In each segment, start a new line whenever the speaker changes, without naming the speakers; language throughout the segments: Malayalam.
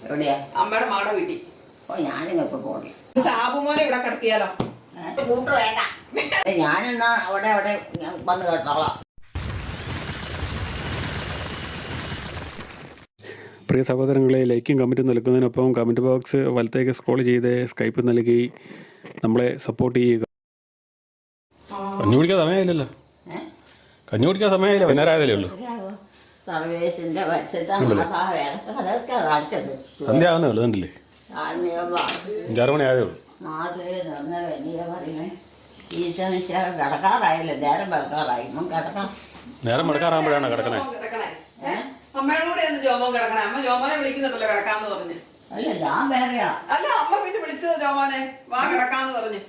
എവിടെയാ?
അമ്മയുടെ മകളുടെ വീട്ടിൽ.
ഓ ഞാനിങ്ങപ്പോ പോകണം.
സാബുമോനെ ഇവിടെ കിടത്തിയാലോ?
കൂട്ട് വേണ്ട. ഞാനെന്നാ അവിടെ വന്ന് കേട്ടോളാം.
പ്രിയ സഹോദരങ്ങളെ, ലൈക്കും കമൻറ്റും നൽകുന്നതിനൊപ്പം കമൻറ്റ് ബോക്സ് വലത്തേക്ക് സ്ക്രോൾ ചെയ്ത് സ്കൈപ്പ് നൽകി നമ്മളെ സപ്പോർട്ട് ചെയ്യുക. കഞ്ഞി കുടിക്കാൻ സമയമില്ലല്ലോ. കഞ്ഞി കുടിക്കാൻ സമയമില്ല, വൈകുന്നേരമായതല്ലേ ഉള്ളൂ.
സർവേസിന്റെ അതൊക്കെ കാണിച്ചത്
സന്ധ്യ ആവുന്നേ ഉള്ളൂ. കണ്ടില്ലേ, 5-6 മണി ആയതേ ഉള്ളൂ.
കിടക്കാറായില്ലേ? നേരം വെക്കാറായി. കിടക്കാം.
നേരം വെളുക്കാറാകുമ്പോഴാണ് കിടക്കണേ.
അമ്മയുടെ കൂടെ ജോമോൻ കിടക്കണേ. അമ്മ ജോമോനെ വിളിക്കുന്നുണ്ടല്ലോ കിടക്കാന്ന് പറഞ്ഞ്.
അല്ല ഞാൻ വേറെയാ.
അല്ല, അമ്മ വീട്ടിൽ വിളിച്ചത് ജോമോനെ വാ കിടക്കാന്ന് പറഞ്ഞ്.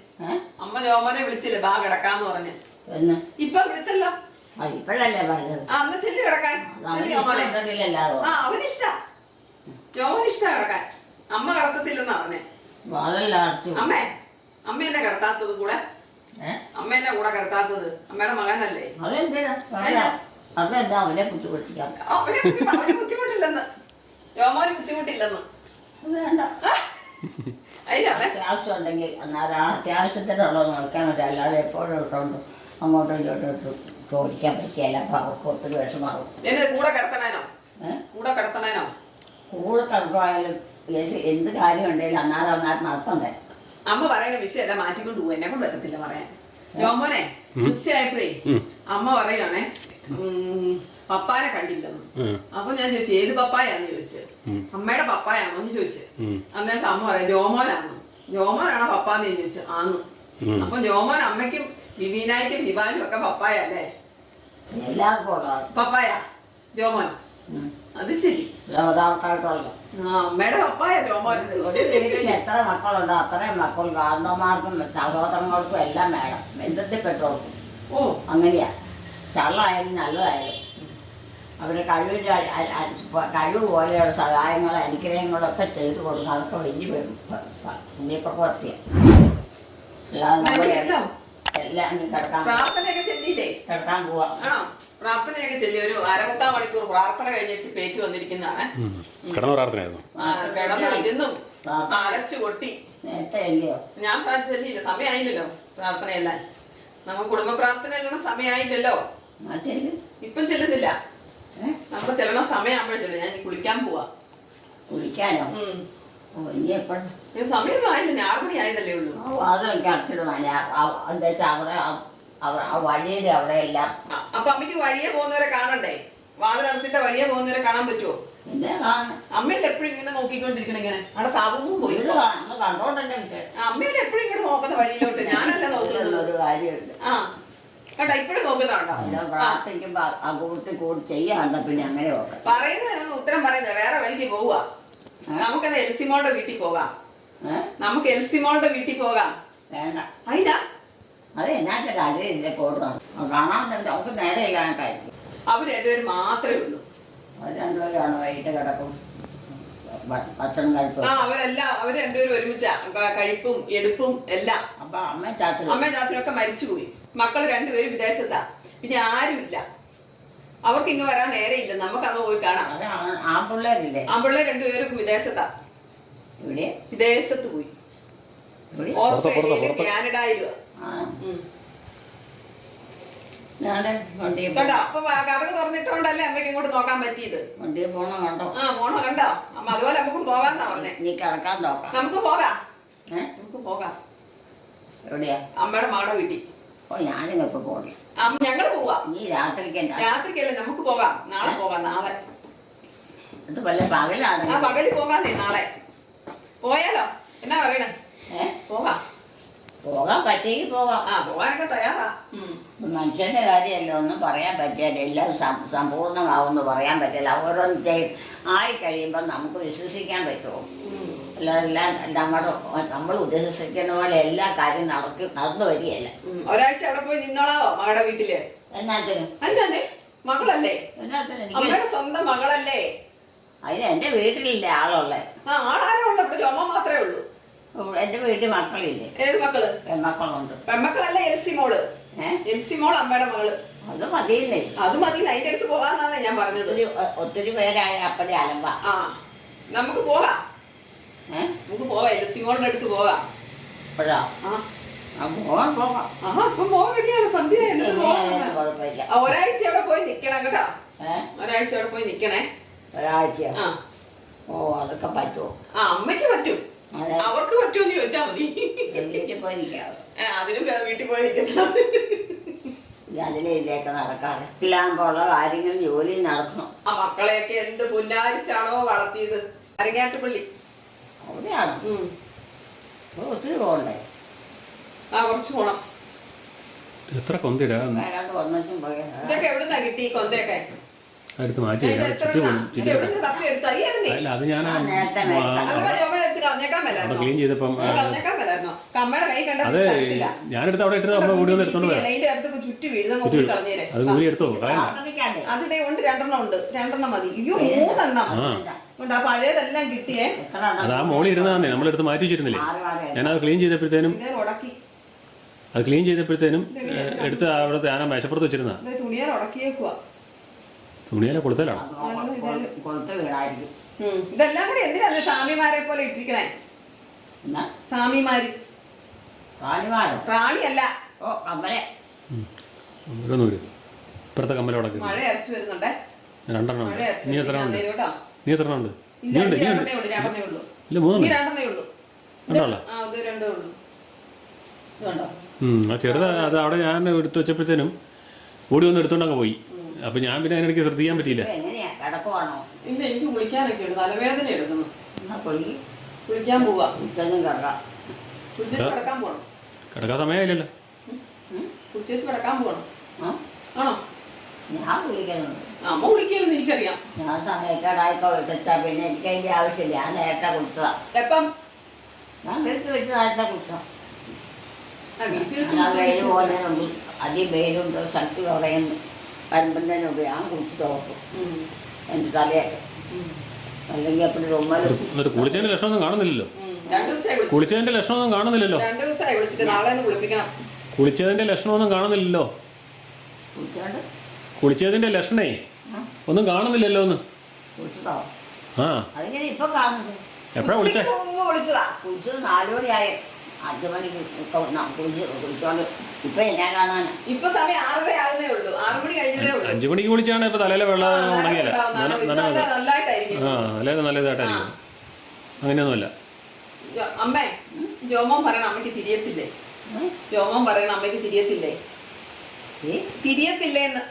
അമ്മ ജോമോനെ വിളിച്ചില്ലേ വാ കിടക്കാന്ന് പറഞ്ഞ്. ഇപ്പൊ വിളിച്ചല്ലോ.
ഇപ്പഴല്ലേ പറഞ്ഞത്.
അന്ന് ചെല്ലി കിടക്കാൻ. അവനിഷ്ടാ, ജോമോൻ ഇഷ്ടാ കിടക്കാൻ. അമ്മ കിടത്തത്തില്ലെന്നാ പറഞ്ഞേ. അമ്മേ, അമ്മയെന്നെ കിടത്താത്തത് കൂടെ? അമ്മയെന്നെ കൂടെ കിടത്താത്തത്? അമ്മയുടെ മകനല്ലേ.
അതെന്താ അവനെ ബുദ്ധിമുട്ടിക്കാം?
അവന് ബുദ്ധിമുട്ടില്ലെന്ന്, ജോമോന് ബുദ്ധിമുട്ടില്ലെന്ന്.
വേണ്ട, അത്യാവശ്യം ഉണ്ടെങ്കിൽ അന്നേരം അത്യാവശ്യത്തിനുള്ളത് നോക്കാൻ പറ്റും. അല്ലാതെ എപ്പോഴും ഇട്ടോണ്ട് അങ്ങോട്ടും ഇങ്ങോട്ടും ചോദിക്കാൻ പറ്റിയല്ല. അപ്പൊ അവർക്ക് ഒത്തിരി വിഷമാകും.
കൂടെ കിടത്തണേനോ? കൂടെ കിടത്തണേനോ? കൂടെ
കിടക്കുവായാലും എന്ത് കാര്യം ഉണ്ടെങ്കിലും അന്നേരം നടത്തണ്ടേ.
അമ്മ പറയുന്ന വിഷയമല്ല മാറ്റിക്കൊണ്ട് പോകും. എന്നെ കൊണ്ട് പറ്റത്തില്ല പറയാൻ. ജോമോനെ ഉച്ചയായപ്പോഴേ അമ്മ പറയുവാണേ പപ്പാനെ കണ്ടില്ലെന്ന്. അപ്പൊ ഞാൻ ചോദിച്ചു ഏത് പപ്പായാന്ന് ചോദിച്ചു. അമ്മയുടെ പപ്പായാണോ എന്ന് ചോദിച്ചു. അന്നേരം അമ്മ പറയാം ജോമോനാണ്. ജോമോനാണോ പപ്പാന്ന് ചോദിച്ചു. ആന്ന്. അപ്പൊ ജോമോൻ അമ്മയ്ക്കും വിവീനായിക്കും വിവാനും ഒക്കെ പപ്പായല്ലേ?
എല്ലാവർക്കും
പപ്പായ ജോമോൻ. അത് ശരി. അമ്മയുടെ പപ്പായ ജോമോൻ.
എത്ര മക്കളുണ്ടോ അത്രയും മക്കൾ കാരണന്മാർക്കും സഹോദരങ്ങൾക്കും എല്ലാം വേണം. ബന്ധത്തിൽപ്പെട്ടവർക്കും. ഓ അങ്ങനെയാ. ചള്ളായാലും നല്ലതായാലും അവരെ കഴിവ് പോലെയുള്ള സഹായങ്ങളും അനുഗ്രഹങ്ങളൊക്കെ ചെയ്തു കൊടുക്കുക. അതൊക്കെ വലിയ പുണ്യപ്രവർത്തിയാണ്. എല്ലാം കിടക്കാൻ പോവാ.
പ്രാർത്ഥനയൊക്കെ ചെല്ലി ഒരു 1/4 മണിക്കൂർ പ്രാർത്ഥന കഴിഞ്ഞ് പേറ്റ് വന്നിരിക്കുന്നതാണ്. കിടന്നിരുന്നും അരച്ചു കൊട്ടി.
നേരത്തെ അല്ലയോ?
ഞാൻ ചെല്ലിയില്ല, സമയമായില്ലല്ലോ പ്രാർത്ഥനയെല്ലാം. നമുക്ക് കുടുംബ പ്രാർത്ഥന സമയമായില്ലല്ലോ. ഇപ്പം ചെല്ലുന്നില്ല. നമുക്ക് ചെല്ലണ സമയമാകുമ്പോഴേ ചെല്ലും. ഞാൻ കുളിക്കാൻ പോവാ.
കുളിക്കാനോ?
സമയമൊന്നും ആയില്ല, 6 മണി ആയതല്ലേ ഉള്ളൂ.
അതൊക്കെ അടച്ചിടും. വഴിയുടെ അവിടെ എല്ലാം.
അപ്പൊ അമ്മയ്ക്ക് വഴിയെ പോകുന്നവരെ കാണണ്ടേ? വാതിലടച്ചിട്ട് വഴിയെ പോകുന്നവരെ കാണാൻ പറ്റുമോ? അമ്മയല്ലേ എപ്പോഴും ഇങ്ങനെ നോക്കിക്കൊണ്ടിരിക്കണ? ഇങ്ങനെ അവിടെ സാബുവും പോയി
കണ്ടോണ്ടല്ലേ.
അമ്മയല്ലേ എപ്പോഴും ഇങ്ങോട്ട് നോക്കുന്ന വഴിയിലോട്ട്. ഞാനല്ല നോക്കുന്നത്.
ഒരു കാര്യമില്ല.
ആ കേട്ടോ, ഇപ്പഴും നോക്കുന്നുണ്ടോ?
പ്രാർത്ഥിക്കുമ്പോ കൂട്ടി കൂടി ചെയ്യാണ്ട പിന്നെ അങ്ങനെ
പറയുന്ന ഉത്തരം പറയുന്നത് വേറെ വഴിക്ക് പോവുക. നമുക്കത് എൽസിമോളുടെ വീട്ടിൽ പോകാം. നമുക്ക് എൽസിമോളുടെ വീട്ടിൽ പോകാം.
വേണ്ട.
അതിനാ
അത് എന്നാന്റെ കാര്യമില്ല. പോകണം കാണാൻ നമുക്ക് നേരെ ഇല്ലാണ്ടായിരിക്കും.
അവർ രണ്ടുപേരും മാത്രമേ ഉള്ളൂ.
അവർ രണ്ടുപേരാണ് വൈകിട്ട് കിടക്കും ഭക്ഷണം കഴിക്കും.
അവർ രണ്ടുപേരും ഒരുമിച്ചാ കഴിപ്പും എടുപ്പും എല്ലാം.
അപ്പൊ അമ്മയും ചാച്ചനും
ഒക്കെ മരിച്ചുപോയി. മക്കൾ രണ്ടുപേരും വിദേശത്താ. പിന്നെ ആരുമില്ല. അവർക്ക് ഇങ്ങ് വരാൻ നേരെയില്ല. നമുക്കങ്ങ് പോയി കാണാം.
ആൺപിള്ളേരില്ലേ?
ആൺപിള്ളേർ രണ്ടുപേരും വിദേശത്താ. വിദേശത്ത് പോയി. ഓസ്ട്രേലിയയിലും കാനഡയിലും. അപ്പൊ കഥക് തുറന്നിട്ടോണ്ടല്ലേ അമ്മയ്ക്ക് ഇങ്ങോട്ട് നോക്കാൻ പറ്റിയത്. പോണോ കണ്ടോ? അമ്മ അതുപോലെ നമുക്കും പോകാന്നാ പറഞ്ഞേ.
നീ കിടക്കാൻ നോക്കാം.
നമുക്ക് പോകാം. നമുക്ക് പോകാം.
എവിടെയാ?
അമ്മയുടെ മകളുടെ വീട്ടിൽ.
ഓ ഞാനിങ്ങപ്പോ പോകണം.
ഞങ്ങള് പോവാം.
നീ
രാത്രിക്കല്ലേ? നമുക്ക് പോകാം. നാളെ പോകാം. നാളെ
പകലാണ്.
പകല് പോകാന്നേ. നാളെ പോയാലോ? എന്നാ പറയണേ? പോകാം.
പോകാൻ പറ്റിയെങ്കിൽ പോകാം.
പോകാനൊക്കെ തയ്യാറാ.
മനുഷ്യന്റെ കാര്യമല്ല, ഒന്നും പറയാൻ പറ്റില്ല. എല്ലാം സമ്പൂർണ്ണമാവുമെന്ന് പറയാൻ പറ്റില്ല. ഓരോന്ന് ആയി കഴിയുമ്പോൾ നമുക്ക് വിശ്വസിക്കാൻ പറ്റുമോ? എല്ലാം നമ്മൾ ഉദ്ദേശിക്കുന്ന പോലെ എല്ലാ കാര്യം നടന്നു വരികയല്ല.
ഒരാഴ്ച അവിടെ പോയി നിന്നോളാവോ മകളുടെ വീട്ടില്?
എന്നാത്തിന്?
മകളല്ലേ?
എന്നാത്തിന്?
സ്വന്തം മകളല്ലേ?
അതിന് എന്റെ വീട്ടിലില്ല ആളുള്ളേ.
ആളാരോ ഉള്ളു? ഇവിടെ ജോമ മാത്രമേ ഉള്ളൂ.
എന്റെ വീട്ടിൽ മക്കളില്ലേ?
ഏത് മക്കള്?
പെൺമക്കളുണ്ട്.
പെൺമക്കളല്ലേ? എൽസിമോള്. എൽസിമോൾ അമ്മയുടെ മകള്.
അത് മതിയില്ലേ?
അത് മതി. അതിന്റെ അടുത്ത് പോകാന്നാണ് ഞാൻ പറഞ്ഞത്.
ഒത്തിരി പേരായ അപ്പടി അലമ്പ.
നമുക്ക് പോകാം.
ഏ
നമുക്ക് പോകാം, സിമോളിന്റെ അടുത്ത് പോകാം.
ഇപ്പോഴാ പോകാം പോകാം.
ആഹാ ഇപ്പൊ പോകാൻ വേണ്ടിയാണ് സന്ധ്യ.
കുഴപ്പമില്ല.
ഒരാഴ്ച അവിടെ പോയി നിക്കണം കേട്ടോ.
ഏ
ഒരാഴ്ച അവിടെ പോയി നിക്കണേ.
ഒരാഴ്ച.
ആ
ഓ അതൊക്കെ പറ്റുമോ?
ആ അമ്മയ്ക്ക് പറ്റും, അവർക്ക് പറ്റുമെന്ന് ചോദിച്ചാ മതി.
വീട്ടിൽ പോയി നിൽക്കാവോ?
അതിനും വീട്ടിൽ പോയി നിൽക്കുന്ന
അതിലെ ഇതൊക്കെ നടക്കാതെ ഇല്ലാണ്ടുള്ള കാര്യങ്ങൾ ജോലി നടക്കണം.
ആ മക്കളെയൊക്കെ എന്ത് പുന്നാരിച്ചാണോ വളർത്തിയത്. അരങ്ങാട്ടുപള്ളി
അവിടെയാണ്. ഒത്തിരി പോകണ്ടേ?
ആ കുറച്ച് പോണം.
എത്ര കൊന്തിടാ
വരാണ്ട് വന്നിട്ടും പോയാ
ഇതൊക്കെ എവിടുന്നാ കിട്ടി ഈ കൊന്തയൊക്കെ?
അടുത്ത് മാറ്റി
എവിടുന്ന് തപ്പി എടുത്താ? ഈ ആയിരുന്നേ
അല്ല അത് ഞാൻ
നേരത്തെ
അതൊക്കെ ജോമനെ എടുത്ത് കളഞ്ഞേക്കാൻ മേലായിരുന്നോ?
ക്ലീൻ ചെയ്തപ്പം
കളഞ്ഞേക്കാൻ മേലായിരുന്നോ? അമ്മയുടെ കൈ കണ്ട
അത് ഞാനെടുത്ത് അവിടെ ഇട്ടത് അമ്മ കൂടി വന്ന് എടുത്തോണ്ട് പോയാ.
ഇതിന്റെ അടുത്ത് ചുറ്റി വീഴുന്ന കൂടി കളഞ്ഞേരെ.
അത് കൂടി എടുത്തോ കളയണ്ട.
ആക്രമിക്കാണ്ടേ?
അത് ഇതേ ഉണ്ട്, 2 ഉണ്ട്, 2 മതി. അയ്യോ 3 ഉണ്ട്. ആ പഴയതെല്ലാം കിട്ടിയേ.
എത്ര എണ്ണം?
അത് ആ മോളിൽ ഇരുന്നതാന്നേ, നമ്മളെടുത്ത് മാറ്റി വെച്ചിരുന്നില്ലേ.
ആറ് വാഴ
ഞാനത് ക്ലീൻ ചെയ്തപ്പോഴത്തേനും
ഇതേ ഉടക്കി
അത് ക്ലീൻ ചെയ്തപ്പോഴത്തേനും എടുത്ത് അവിടുത്തെ ഞാൻ മേശപ്പുറത്ത് വെച്ചിരുന്ന
തുണിയാൽ ഉടക്കിയേക്കുവാ.
തുണിയിലെ കൊടുത്തലാണ്.
കൊളുത്ത് വീണായിരിക്കും.
ഇതെല്ലാം കൂടി എന്തിനാ സ്വാമിമാരെ പോലെ ഇട്ടിരിക്കണേ?
എന്നാ
സ്വാമിമാര്
റാണിമാരോ?
റാണിയല്ല.
ഓ കമ്മലെ.
ഓരോന്നും വരും. ഇപ്പുറത്തെ കമ്മല ഉടക്കി
മഴ അരച്ചു വരുന്നുണ്ടേ.
2
മഴ അരച്ചു
നീ എത്ര ഉണ്ട്?
കേട്ടോ.
നീ എത്ര ഉണ്ട്?
ഇല്ല,
നീ ഉണ്ട്? നീ ഉണ്ട്?
2 ഉള്ളൂ. 2 ഉള്ളൂ.
ഇല്ല 3
ഈ 2 ഉള്ളൂ.
ഉണ്ടല്ലോ.
ആ ഇത് 2 ഉള്ളൂ. ഇതുണ്ടോ?
ആ ചെറുത് അത് അവിടെ ഞാൻ എടുത്ത് വെച്ചപ്പോഴത്തേനും ഓടി വന്ന് എടുത്തോണ്ടങ്ങ് പോയി. അപ്പൊ ഞാൻ പിന്നെ അതിനിടയ്ക്ക് ശ്രദ്ധിക്കാൻ പറ്റിയില്ല.
ഇപ്പൊ എങ്ങനെയാ കിടക്കുവാണോ?
ഇന്ന് എനിക്ക് കുളിക്കാനൊക്കെ ഉണ്ട്, തലവേദന എടുക്കുന്നു.
എന്നാ കുളിക്ക്.
കുളിക്കാൻ പോവാ.
ഉച്ചനും കിടക്കാം.
കുളിച്ചേച്ച് കിടക്കാൻ പോണം.
കിടക്കാൻ സമയമില്ലല്ലോ.
കുളിച്ചേച്ച് കിടക്കാൻ പോണം.
ആ
ആണോ?
ഞാൻ കുളിക്കുന്നുണ്ട്.
അമ്മ കുളിക്കലെന്ന് എനിക്കറിയാം.
ഞാൻ സമയക്കാരായിക്കോളെ വെച്ചാ പിന്നെ എനിക്ക് അതിന്റെ ആവശ്യമില്ല. ഞാൻ നേരത്തെ കുളിച്ചതാ.
എപ്പം?
ഞാൻ വീട്ടിൽ വെച്ച് നേരത്തെ കുളിച്ചതാ.
വീട്ടിൽ വെച്ച്
ഞാൻ വെയിൽ പോകുന്നതിനുണ്ട്, അധികം വെയിലുണ്ട്, ശക്തി കുറയുന്നു വരുമ്പോഴത്തേനുണ്ട് ഞാൻ കുളിച്ച് തോക്കും എൻ്റെ തലയൊക്കെ. അല്ലെങ്കിൽ എപ്പോഴും തുമ്മലും.
എന്നിട്ട് കുളിച്ചതിന്റെ ലക്ഷണമൊന്നും കാണുന്നില്ലല്ലോ.
2 ദിവസമായി
കുളിച്ചതിന്റെ ലക്ഷണമൊന്നും കാണുന്നില്ലല്ലോ.
2 ദിവസമായി കുളിച്ചിട്ട് നാളെ ഒന്ന് കുളിപ്പിക്കണം.
കുളിച്ചതിന്റെ ലക്ഷണമൊന്നും കാണുന്നില്ലല്ലോ.
കുളിച്ചോണ്ട്
കുളിച്ചതിന്റെ ലക്ഷണേ ഒന്നും കാണുന്നില്ലല്ലോ. ഒന്ന്
കുളിച്ചതോ?
ആ
അതിങ്ങനെ ഇപ്പൊ കാണുന്നത്.
എപ്പോഴാ കുളിച്ചേ?
ഉച്ചയ്ക്ക് മുമ്പ് കുളിച്ചതാ.
കുളിച്ചത് 4 മണിയായി. 5 മണിക്ക് കുളിച്ചോണ്ട് ഇപ്പൊ എന്നാ കാണാനാ?
ഇപ്പൊ സമയം 6:30 ആകുന്നേ ഉള്ളൂ. 6 മണി കഴിഞ്ഞതേ ഉള്ളൂ.
5 മണിക്ക് കുളിച്ചാണ് ഇപ്പൊ തലയിലെ വെള്ളം ഉണങ്ങിയല്ല.
നല്ലതായിട്ടായിരിക്കും.
ആ നല്ലതായിട്ടായിരിക്കും. അങ്ങനെയൊന്നുമല്ല.
അമ്മേ ജോമോൻ പറയണ അമ്മയ്ക്ക് തിരിയത്തില്ലേ? ജോമോൻ പറയണ അമ്മയ്ക്ക് തിരിയത്തില്ലേ? തിരിയത്തില്ലേന്ന്,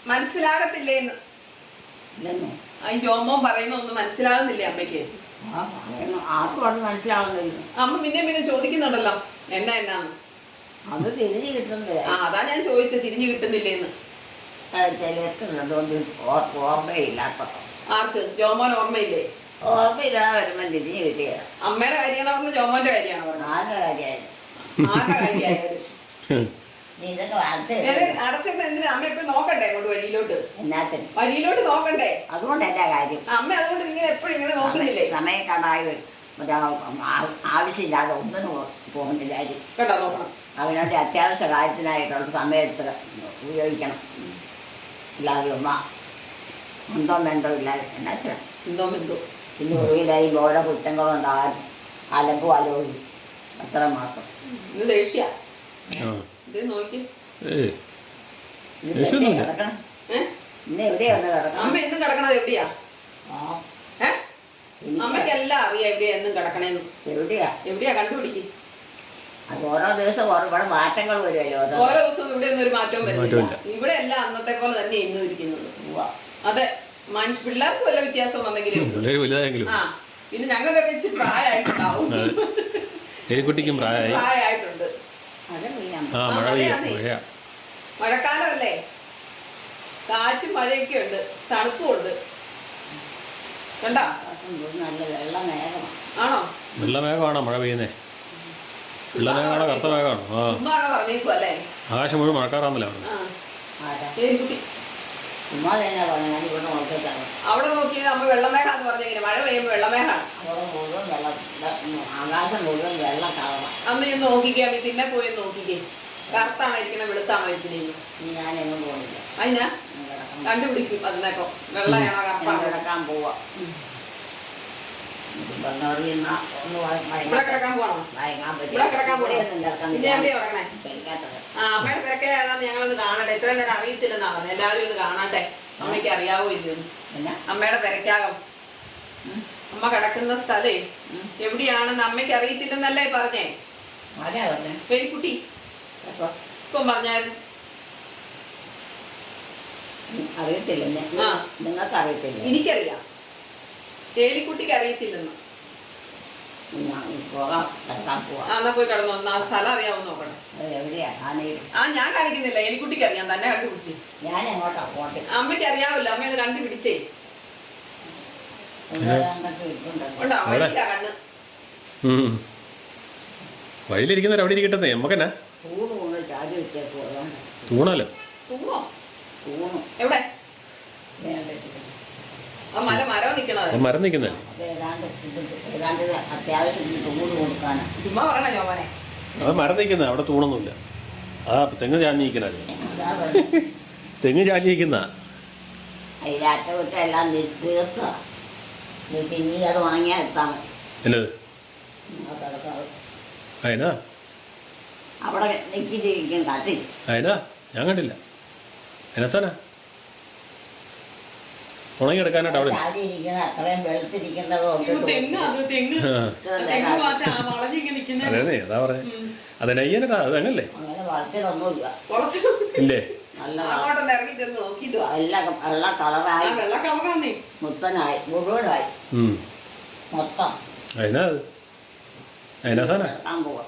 മനസ്സിലാകത്തില്ലേന്ന്.
ഇല്ലെന്നോ?
ഈ ജോമോൻ പറയുന്ന ഒന്നും മനസ്സിലാകുന്നില്ലേ അമ്മയ്ക്ക്?
ആർക്കും അത് മനസ്സിലാവുന്നില്ല.
അമ്മ പിന്നെ ചോദിക്കുന്നുണ്ടല്ലോ എന്നാന്ന്.
അത് തിരിഞ്ഞു കിട്ടുന്നില്ല.
ആ അതാ ഞാൻ ചോദിച്ചത്, തിരിഞ്ഞു കിട്ടുന്നില്ലേന്ന്.
ചിലർക്കുള്ളതുകൊണ്ട് ഓർമ്മയില്ലാത്ത.
ആർക്ക്? ജോമോൻ ഓർമ്മയില്ലേ?
ഓർമ്മയില്ലാതെ വരുമ്പോൾ തിരിഞ്ഞു കിട്ടിയ
അമ്മയുടെ കാര്യമാണോ പറഞ്ഞത്? ജോമോന്റെ കാര്യമാണോ പറഞ്ഞത്?
ആരുടെ കാര്യമായിരുന്നു?
ആരുടെ കാര്യമായാലും
നീ ഇതൊക്കെ
അടച്ചിട്ട് എന്തിനാ? അമ്മ എപ്പോഴും നോക്കണ്ടേ അങ്ങോട്ട് വഴിയിലോട്ട്?
എന്നാത്തിന്
വഴിയിലോട്ട് നോക്കണ്ടേ?
അതുകൊണ്ട് എന്താ കാര്യം?
അമ്മ അതുകൊണ്ട് ഇങ്ങനെ എപ്പോഴും ഇങ്ങനെ നോക്കുന്നില്ലേ?
സമയം കണ്ടായി ആവശ്യമില്ലാതെ ഒന്നിനും പോകുന്ന കാര്യം
കേട്ടോ, നോക്കണം.
അവനവൻ്റെ അത്യാവശ്യ കാര്യത്തിനായിട്ടുള്ള സമയം എടുത്ത് ഉപയോഗിക്കണം. ഇല്ലാതെ എന്തോ വേണ്ടോ ഇല്ലാതെ എന്നാ
എന്തോ
ഇന്ന് ഒഴിയിലായി ഓരോ കുറ്റങ്ങളുണ്ടാകാൻ അലമ്പും അലോചിക്കും. അത്ര മാത്രം.
ഇത് ദേഷ്യ ഇത് നോക്കി.
കിടക്കണം. ഇന്ന് എവിടെയാണ് കിടക്കണം?
അമ്മ എന്നും കിടക്കണത് എവിടെയാ? അമ്മയ്ക്ക് എല്ലാം അറിയാം എവിടെയാ എന്നും കിടക്കണേന്ന്. എവിടെയാ കണ്ടുപിടിക്കും.
അത് ഓരോ ദിവസം ഓരോ മാറ്റങ്ങൾ വരുമല്ലോ.
ഓരോ ദിവസവും ഇവിടെ ഒന്നും ഒരു മാറ്റവും വരുന്നില്ല. ഇവിടെ എല്ലാം അന്നത്തെ പോലെ തന്നെ ഇന്നും ഇരിക്കുന്നത്. അതെ, പിള്ളേർക്ക് വല്ല വ്യത്യാസം വന്നെങ്കിലും. ആ പിന്നെ ഞങ്ങൾക്കൊക്കെ ഇച്ചിരി പ്രായമായിട്ടുണ്ടാവും. പ്രായമായിട്ടുണ്ട്. മഴക്കാലമല്ലേ, കാറ്റും മഴയൊക്കെ ഉണ്ട്, തണുപ്പും ഉണ്ട്. കണ്ടോ?
നല്ല വെള്ളമേഘമാണ്.
ആണോ?
വെള്ളമേഘമാണോ മഴ പെയ്യുന്നേ? വെള്ളമേഘമാണോ കറുത്ത മേഘമാണോ?
ചുമ്മാണോ പറഞ്ഞേക്കും അല്ലേ?
ആകാശം മുഴുവൻ മഴക്കാറാന്നല്ലോ.
അവിടെ നോക്കി നമ്മ വെള്ളമേഘാന്ന് പറഞ്ഞെങ്ങനെ? മഴ പെയ്യുമ്പോ വെള്ളമേഘാണ്.
ആകാശം മുഴുവൻ വെള്ളം കളറാണ്.
അന്ന് ഞാൻ നോക്കിക്കേ, തിന്നെ പോയി നോക്കിക്കേ, കറുത്താണോ ഇരിക്കണേ വെളുത്താണോ ഇരിക്കണേ?
ഞാനെങ്ങും പോകുന്നില്ല.
അതിനാ കണ്ടുപിടിക്കും അതിനേക്കോ വെള്ളയാണോ കറുപ്പാണോ.
കിടക്കാൻ പോവാ. വന്നറിയുന്ന ഒന്ന്
ഇവിടെ കിടക്കാൻ പോകണോ?
വഴങ്ങാൻ
ഇവിടെ കിടക്കാൻ പോകണോ?
പറ്റും
പിന്നെ എവിടെയാ കിടക്കണേ? ആ അമ്മയുടെ പെരക്കെ ഏതാന്ന് ഞങ്ങളൊന്ന് കാണട്ടെ. ഇത്രയും നേരം അറിയത്തില്ലെന്നാ പറഞ്ഞത്. എല്ലാവരും ഒന്ന് കാണട്ടെ. അമ്മയ്ക്ക് അറിയാവോ ഇല്ലയോ? അമ്മയുടെ പെരക്കാകം അമ്മ കിടക്കുന്ന സ്ഥലേ എവിടെയാണെന്ന് അമ്മയ്ക്ക് അറിയത്തില്ലെന്നല്ലേ പറഞ്ഞേ? പേരിക്കുട്ടി ഇപ്പം പറഞ്ഞായിരുന്നു.
അറിയത്തില്ല, നിങ്ങൾക്ക് അറിയത്തില്ല.
എനിക്കറിയാം, ഏലിക്കുട്ടിക്ക് അറിയത്തില്ലെന്ന്.
പോകാം, കിടക്കാൻ പോവാം.
എന്നാ പോയി കിടന്നു. ആ സ്ഥലം അറിയാവോ നോക്കണേ.
എവിടെയാ?
ആ ഞാൻ കാണിക്കുന്നില്ല, എലിക്കുട്ടിക്ക് അറിയാം. തന്നെ കണ്ടുപിടിച്ചേ.
ഞാൻ എങ്ങോട്ടാ പോട്ടെ?
അമ്മയ്ക്ക് അറിയാവല്ലോ, അമ്മ ഒന്ന് കണ്ടുപിടിച്ചേ. ഉണ്ടോ? വഴിയില്ല കണ്ണ്.
വഴിയിലിരിക്കുന്നവർ അവിടെ ഇരിക്കട്ടെ. നമുക്കെന്നാ
തൂണ് കൊണ്ട് ചാടി വെച്ചേക്കോ?
തൂണല്ലോ.
തൂണോ?
തൂണ്
എവിടെ? ആ മരം നിക്കണത്.
മരം നിൽക്കുന്നല്ലേ?
ഏതാണ്ട് അത്യാവശ്യത്തിന് തൂണ് കൊടുക്കാനാ.
ചുമ്മാ പറയണ ജോമനെ.
അത് മരം നിൽക്കുന്ന, അവിടെ തൂണൊന്നുമില്ല. ആ തെങ്ങ് ചാഞ്ഞിരിക്കണ, തെങ്ങ് ചാഞ്ഞിരിക്കുന്ന.
അതിൻ്റെ അറ്റകുറ്റെല്ലാം തീർക്കുക. ഇനി അത് ഉണങ്ങിയാൽ എത്താൻ മതി.
എന്നത് അതിനാ
അവിടെ നിൽക്കിരിക്കും കത്തി.
അതിനാ ഞാൻ കണ്ടില്ല. അതിനാ ഉണങ്ങിയെടുക്കാനായിട്ട് അവിടെ
ചാടിയിരിക്കുന്ന അത്രയും വെളുത്തിരിക്കുന്നതോ
അതെ അതാ പറഞ്ഞേ. അത് നെയ്യനടാ, അത് അങ്ങല്ലേ?
അങ്ങനെ വളർത്തിലൊന്നുമില്ല.
ഇല്ലേ?
നല്ല വെള്ള കളറായി മുത്തനായി മുഴുവനായി മൊത്തം.
അതിനാ അതിനാ സാധനം
കിടക്കാൻ പോവാ.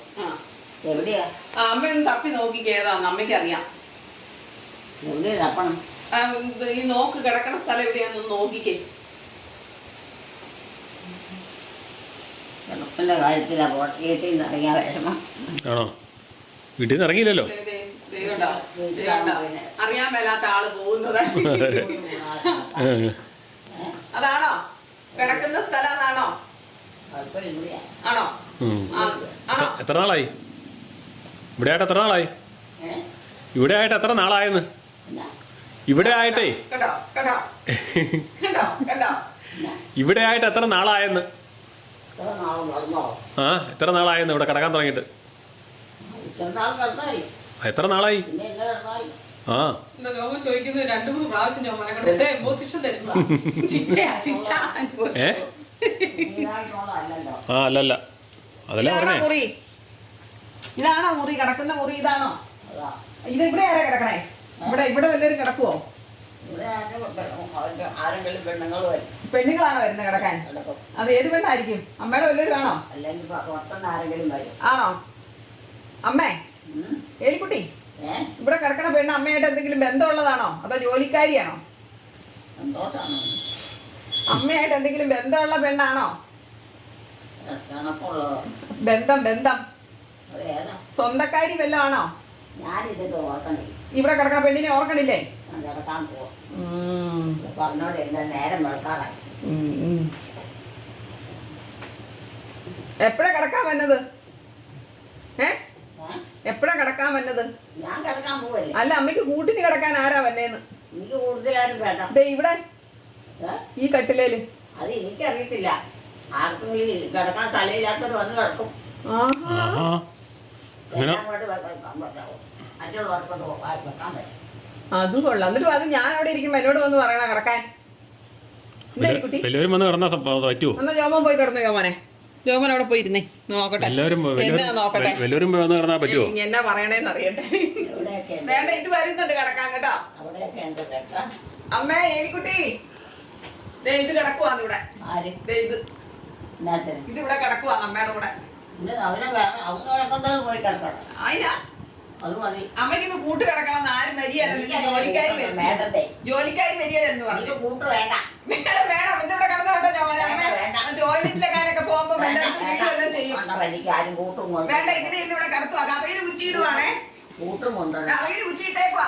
എവിടെയാ?
അമ്മയൊന്ന് തപ്പി നോക്കിക്ക് ഏതാന്ന് അമ്മയ്ക്ക് അറിയാം.
എവിടെയാ തപ്പണം?
ഈ നോക്ക് കിടക്കണ സ്ഥലം എവിടെയാന്ന് നോക്കിക്കേ.
കിടപ്പിന്റെ കാര്യത്തിലാ വീട്ടിൽ നിന്ന് ഇറങ്ങിയ വിഷമം.
ആണോ? വീട്ടിൽ നിന്ന് ഇറങ്ങിയില്ലല്ലോ.
അറിയാൻ മേലാത്ത ആള് പോകുന്നത്. അതാണോ കിടക്കുന്ന സ്ഥലം? അതാണോ? ആണോ? ആണോ?
എത്ര നാളായി ഇവിടെ ആയിട്ട്? എത്ര നാളായി ഇവിടെ ആയിട്ട്? എത്ര നാളായെന്ന് ഇവിടെ ആയിട്ടേ?
കേട്ടോ കേട്ടോ കേട്ടോ കേട്ടോ
ഇവിടെ ആയിട്ട് എത്ര നാളായെന്ന്? ആ എത്ര നാളായെന്ന് ഇവിടെ കിടക്കാൻ തുടങ്ങിയിട്ട്? എത്ര നാളായി? ആ
രോമൻ ചോദിക്കുന്നത് 2-3 പ്രാവശ്യം രോമനെ ശിക്ഷ തരുന്നതാ. ശിക്ഷ
ആ അല്ലല്ല അതല്ല പറഞ്ഞേ.
മുറി ഇതാണോ? മുറി കിടക്കുന്ന മുറി ഇതാണോ? ഇത് ഇവിടെ ആരാ കിടക്കണേ? ഇവിടെ വല്ലവരും കിടക്കുവോ? പെണ്ണുങ്ങളാണോ വരുന്നത് കിടക്കാൻ? അത് ഏത് പെണ്ണായിരിക്കും? അമ്മയുടെ വല്ലവരും ആണോ? ആണോ? അമ്മേ, ഏലിക്കുട്ടി, ഇവിടെ കിടക്കണ പെണ്ണ് അമ്മയായിട്ട് എന്തെങ്കിലും ബന്ധമുള്ളതാണോ അതോ ജോലിക്കാരിയാണോ? അമ്മയായിട്ട് എന്തെങ്കിലും ബന്ധമുള്ള പെണ്ണാണോ? ബന്ധം സ്വന്തക്കാരി വല്ലതും ആണോ? ഇവിടെ കിടക്കണ പെണ്ണിനെ ഓർക്കണില്ലേ? എപ്പോഴാ കിടക്കാൻ വന്നത്? എപ്പോഴാ കിടക്കാൻ വന്നത്? അല്ല, അമ്മയ്ക്ക് കൂട്ടിന് കിടക്കാൻ ആരാ വന്നേന്ന്? ഇവിടെ ഈ കട്ടിലേല്.
അത് എനിക്കറിയത്തില്ല. ആർക്കെങ്കിലും കിടക്കാൻ തലയില്ലാത്തവർ വന്ന് കിടക്കും.
അത് കൊള്ളാം. എന്നിട്ട് അത് ഞാൻ അവിടെ ഇരിക്കുമ്പോ എന്നോട് വന്ന് പറയണ കിടക്കാൻ. എന്നാ ജോമോൻ പോയി കിടന്നു. ജോമൻ അവിടെ പോയിരുന്നേ നോക്കട്ടെ. എന്നാ നോക്കട്ടെ എന്നാ പറയണേന്ന് അറിയട്ടെ. വേണ്ട, ഇത് വരുന്നുണ്ട് കിടക്കാൻ കേട്ടോ. അമ്മേ, ഏലിക്കുട്ടി, ഇത് കിടക്കുവാന്ന് ഇവിടെ. ഇതിവിടെ കിടക്കുവാന്ന് അമ്മയുടെ കൂടെ. അതിനാ അമ്മയ്ക്ക് കൂട്ട് കിടക്കണം. ആരും വരികയല്ല. ജോലിക്കാരി വരികയെന്ന് പറഞ്ഞു. വേണം ഇതിവിടെ കിടന്നു കേട്ടോ. ടോയ്ലറ്റിലെ കാര്യമൊക്കെ പോകുമ്പോ വല്ലതും ചെയ്യും. വേണ്ട, ഇതിവിടെ കിടത്തുവാ. കഥയിൽ കുറ്റിയിടുവാണേ. കഥയിൽ കുറ്റിയിട്ടേക്കുവാ.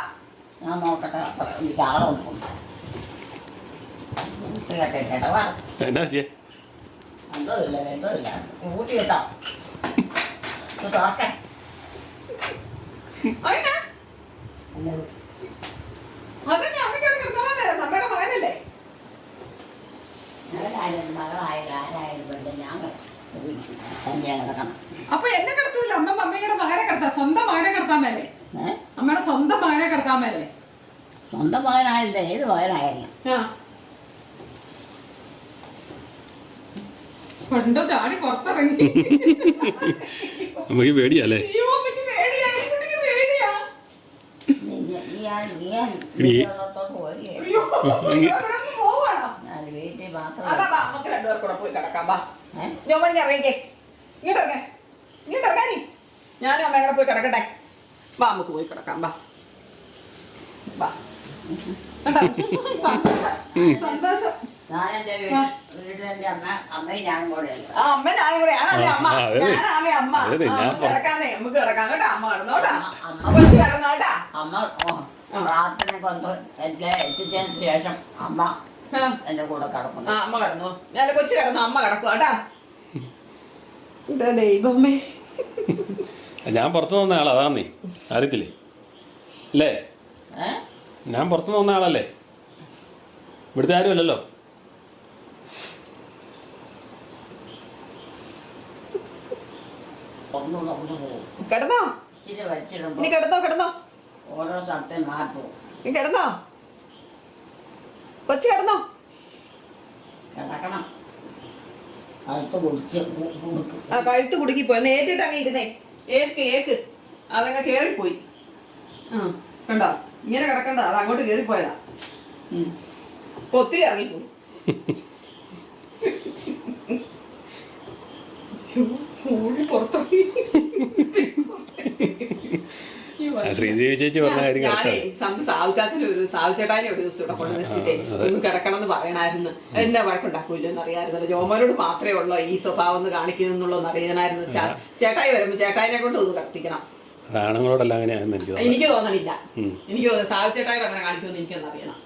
ഞാൻ നോക്കട്ടെ. എനിക്ക് ആളൊന്നും എന്തോ ഇല്ല കൂട്ടി കേട്ടോ. തോട്ടെ
അമ്മയ്ക്കവിടെ കിടത്തോളം വരാം. നമ്മുടെ മകനല്ലേ?
മകളായാലും ആരായാലും പെട്ടെന്ന് തന്നെ കിടക്കണം.
അപ്പൊ എന്നെ കിടത്തൂല, അമ്മ അമ്മയുടെ മകനെ കിടത്താം, സ്വന്തം മകനെ കിടത്താൻ മേലെ. അമ്മയുടെ സ്വന്തം മകനെ കിടത്താൻ മേലെ.
സ്വന്തം മകനായില്ല, ഏത് മകനായാലും.
കൊണ്ടോ ചാടി പുറത്തിറങ്ങി.
അമ്മക്ക് പേടിയല്ലേ?
അയ്യോ അമ്മയ്ക്ക് പേടിയാ, എനിക്ക് പേടിയാ. അതാ അമ്മക്ക് രണ്ടുപേർ കൂടെ പോയി കിടക്കാം. ബാ ജോമൻ ഇറങ്ങിക്കേ, ഇങ്ങോട്ടിറങ്ങ, ഇങ്ങോട്ടിറങ്ങാ നീ. ഞാനും അമ്മ കൂടെ പോയി കിടക്കട്ടെ. ബാ നമുക്ക് പോയി കിടക്കാം. ബാ ബാ സന്തോഷം.
അമ്മയും ഞാനും കൂടെ
ആ അമ്മ ഞാനും കൂടെ. ഞാനല്ലേ അമ്മ, ഞാനാണേ അമ്മ. നമുക്ക് കിടക്കാന്നേ, നമുക്ക് കിടക്കാം കേട്ടോ. അമ്മ കിടന്നോട്ടാ, കൊച്ചു കിടന്നോട്ടാ.
അമ്മ പ്രാർത്ഥന കൊണ്ട് എല്ലാം എത്തിച്ചതിന് ശേഷം അമ്മ എന്റെ കൂടെ കിടക്കുന്നു.
ആ അമ്മ കിടന്നു, ഞാൻ കൊച്ചു കിടന്നു, അമ്മ കിടക്കും കേട്ടാ. എന്താ ദൈവമേ,
ഞാൻ പുറത്തു വന്ന ആളാ, അതാ നീ അറിയത്തില്ലേ അല്ലേ? ഞാൻ പുറത്തു വന്ന ആളല്ലേ, ഇവിടുത്തെ ആരും അല്ലല്ലോ.
കിടന്നോ?
ഇച്ചിരി വച്ചിടുമ്പോ
നീ കിടന്നോ? കിടന്നോ?
ഓരോ സത്യം മാറ്റും.
നീ കിടന്നോ? കൊച്ചു കിടന്നോ?
കിടക്കണം. കഴുത്ത് കുടിച്ച് കൊടുക്കും.
ആ കഴുത്ത് കുടുക്കിപ്പോയി. നേരിട്ട് അങ്ങ് ഇരുന്നേ. ഏക്ക് ഏക്ക് അതങ്ങ് കേറിപ്പോയി. കണ്ടോ, ഇങ്ങനെ കിടക്കണ്ട, അത് അങ്ങോട്ട് കേറിപ്പോയതാ. ഒത്തിരി ഇറങ്ങിപ്പോയി. പുറത്തിറങ്ങി.
ശ്രീദേവി ചേച്ചി പറഞ്ഞ കാര്യം
ഞാനേ സാവുചാച്ചന് ഒരു സാവുചേട്ടാനെ ഒരു ദിവസം ഇവിടെ കൊണ്ട് നിർത്തിട്ടേ ഒന്ന് കിടക്കണം എന്ന് പറയണായിരുന്നു. എന്താ വഴക്കുണ്ടാക്കൂലെന്ന് അറിയാമായിരുന്നല്ലോ. ജോമോനോട് മാത്രമേ ഉള്ളൂ ഈ സ്വഭാവം ഒന്ന് കാണിക്കുന്നുള്ളൂ അറിയാനായിരുന്നു. ചേട്ടായി വരുമ്പോ ചേട്ടായിനെ കൊണ്ട് ഒന്ന് കടത്തിക്കണം.
ആണുങ്ങളോടല്ല അങ്ങനെയാണെന്ന്
എനിക്ക് തോന്നണില്ല. എനിക്ക് തോന്നുന്നു സാവുചേട്ടായിട്ട് അങ്ങനെ കാണിക്കുമെന്ന് എനിക്കൊന്ന് അറിയണം.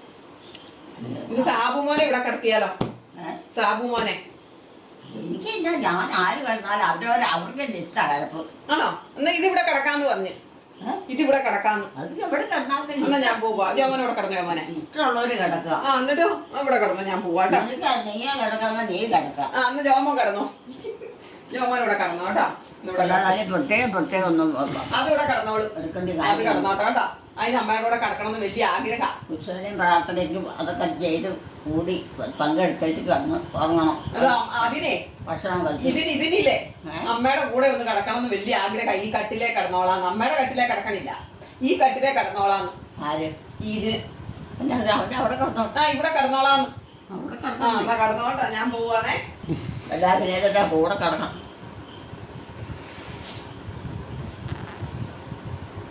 നമുക്ക് സാബുമോനെ ഇവിടെ കിടത്തിയാലോ? സാബുമോനെ
എനിക്കില്ല, ഞാൻ ആര് കിടന്നാലും അവർക്ക് ഇഷ്ടമാണ് കിടപ്പ്.
ആണോ? എന്നാ ഇതിവിടെ കിടക്കാന്ന് പറഞ്ഞ്, ഇതിവിടെ കിടക്കാന്ന്.
അത് എവിടെ കിടന്നാൽ
എന്നാ ഞാൻ പോവാ. ജോമോനെ ഇവിടെ കിടന്നു. ജോമോനെ
ഇഷ്ടമുള്ളവര് കിടക്കുക.
ആ എന്നിട്ടോ ഇവിടെ കിടന്നു, ഞാൻ പോവാട്ടോ.
നീ കിടക്കണോ നീ കിടക്കുക.
ആ അന്ന് ജോമോ കിടന്നു. ജോമോൻ ഇവിടെ കിടന്നു കേട്ടോ.
പ്രത്യേകം ഒന്നും
അതിവിടെ കിടന്നോളൂ.
എടുക്കേണ്ടി
അത് കിടന്നോട്ടോ കേട്ടോ. അതിന് അമ്മയുടെ കൂടെ കിടക്കണമെന്ന് വലിയ ആഗ്രഹം.
ഉത്സവനും പ്രാർത്ഥനയ്ക്കും അതൊക്കെ ചെയ്ത് കൂടി പങ്കെടുത്തേച്ച് കിടന്ന് ഉറങ്ങണം.
അതിനെ
ഭക്ഷണം കഴിച്ചു.
ഇതിനില്ലേ അമ്മയുടെ കൂടെ ഒന്ന് കിടക്കണമെന്ന് വലിയ ആഗ്രഹം. ഈ കട്ടിലേ കിടന്നോളാന്ന്. അമ്മയുടെ കട്ടിലേ കിടക്കണില്ല, ഈ കട്ടിലേ കിടന്നോളാന്ന്.
ആര്?
ഇതിന്
അവിടെ കിടന്നോട്ടെ.
ആ ഇവിടെ കിടന്നോളാന്ന്.
അവിടെ
ആ എന്നാ കിടന്നോട്ടെ, ഞാൻ പോവാണേ.
എല്ലാവരും കൂടെ കിടക്കണം.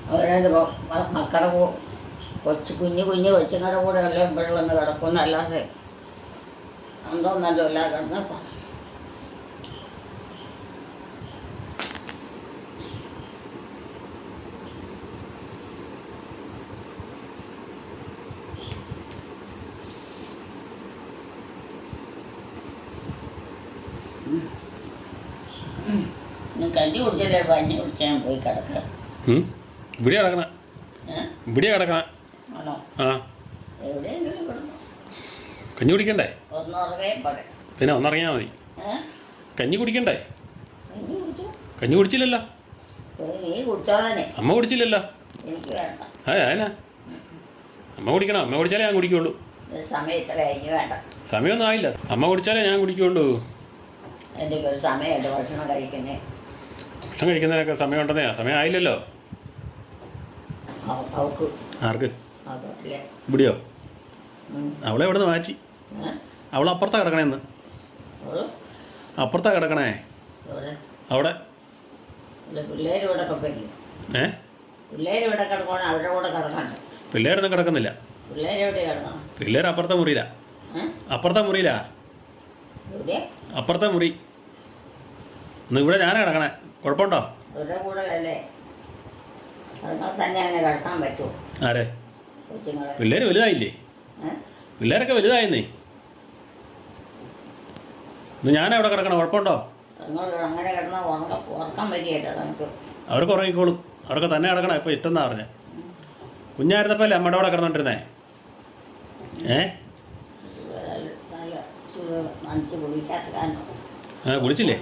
അവരുടെ മക്കളുടെ കുഞ്ഞു കൊച്ചുങ്ങളുടെ കൂടെ എല്ലാം വെള്ളം കിടക്കുന്നല്ലാതെ എന്തോന്നല്ലോ എല്ലാം കിടന്നപ്പോ. കഞ്ഞി കുടിച്ചാലേ പഞ്ഞി കുടിച്ചാൽ പോയി കിടക്കുക.
ഇവിടെ കിടക്കണ, ഇവിടെ കിടക്കണ.
ആണോ?
ആ
എവിടെയെങ്കിലും കിടന്നു.
കഞ്ഞി കുടിക്കണ്ടേ?
ഒന്നുറങ്ങാൻ പറയാം.
പിന്നെ ഒന്നിറങ്ങിയാൽ മതി. കഞ്ഞി കുടിക്കണ്ടേ? കഞ്ഞി കുടിച്ചില്ലല്ലോ.
നീ കുടിച്ചോളാനേ.
അമ്മ കുടിച്ചില്ലല്ലോ.
എനിക്ക് വേണ്ട.
അതിനാ അമ്മ കുടിക്കണം. അമ്മ കുടിച്ചാലേ ഞാൻ കുടിക്കുള്ളൂ.
സമയം ഇത്ര എനിക്ക് വേണ്ട.
സമയമൊന്നും ആയില്ല. അമ്മ കുടിച്ചാലേ ഞാൻ കുടിക്കുള്ളൂ.
എൻ്റെ ഒരു സമയമുണ്ട് ഭക്ഷണം കഴിക്കുന്നേ.
ഭക്ഷണം കഴിക്കുന്നതിനൊക്കെ സമയമുണ്ടെന്നേ. സമയം ആയില്ലല്ലോ.
അവൾക്ക്
ആർക്ക്?
അതല്ലേ
ഇവിടെയോ? അവളെ എവിടെ നിന്ന് മാറ്റി? അവൾ അപ്പുറത്താ കിടക്കണേന്ന്. അപ്പുറത്താ കിടക്കണേ അവിടെ.
പിള്ളേരിവിടെ കിടക്കില്ല. പിള്ളേരിവിടെ കിടക്കണം. അവരുടെ കൂടെ കിടക്കണ്ട.
പിള്ളേരൊന്നും കിടക്കുന്നില്ല.
പിള്ളേരെവിടെ കിടക്കണം?
പിള്ളേർ അപ്പുറത്തെ മുറിയില്ല. അപ്പുറത്തെ മുറിയില്ല. അപ്പുറത്തെ മുറി. ഇന്ന് ഇവിടെ ഞാനാ കിടക്കണേ. കുഴപ്പമുണ്ടോ?
അവരുടെ കൂടെ അല്ലേ തന്നെ അങ്ങനെ കിടക്കാൻ പറ്റുമോ?
ആരെ?
കൊച്ചുങ്ങളെ.
പിള്ളേര് വലുതായില്ലേ? പിള്ളേരൊക്കെ വലുതായെന്നേ. ഇന്ന് ഞാനാ ഇവിടെ കിടക്കണം. കുഴപ്പമുണ്ടോ?
അങ്ങനെ കിടന്നാൽ ഉറക്കാൻ പറ്റിയല്ലോ നമുക്ക്.
അവർക്ക് ഉറങ്ങിക്കോളും. അവർക്ക് തന്നെ കിടക്കണം. ഇപ്പോൾ ഇഷ്ടം എന്നാ പറഞ്ഞേ. കുഞ്ഞായിരുന്നപ്പോൾ അല്ലേ അമ്മയുടെ അവിടെ കിടന്നോണ്ടിരുന്നേ?
കുളിക്കാത്ത കാരണം
കുളിച്ചില്ലേ?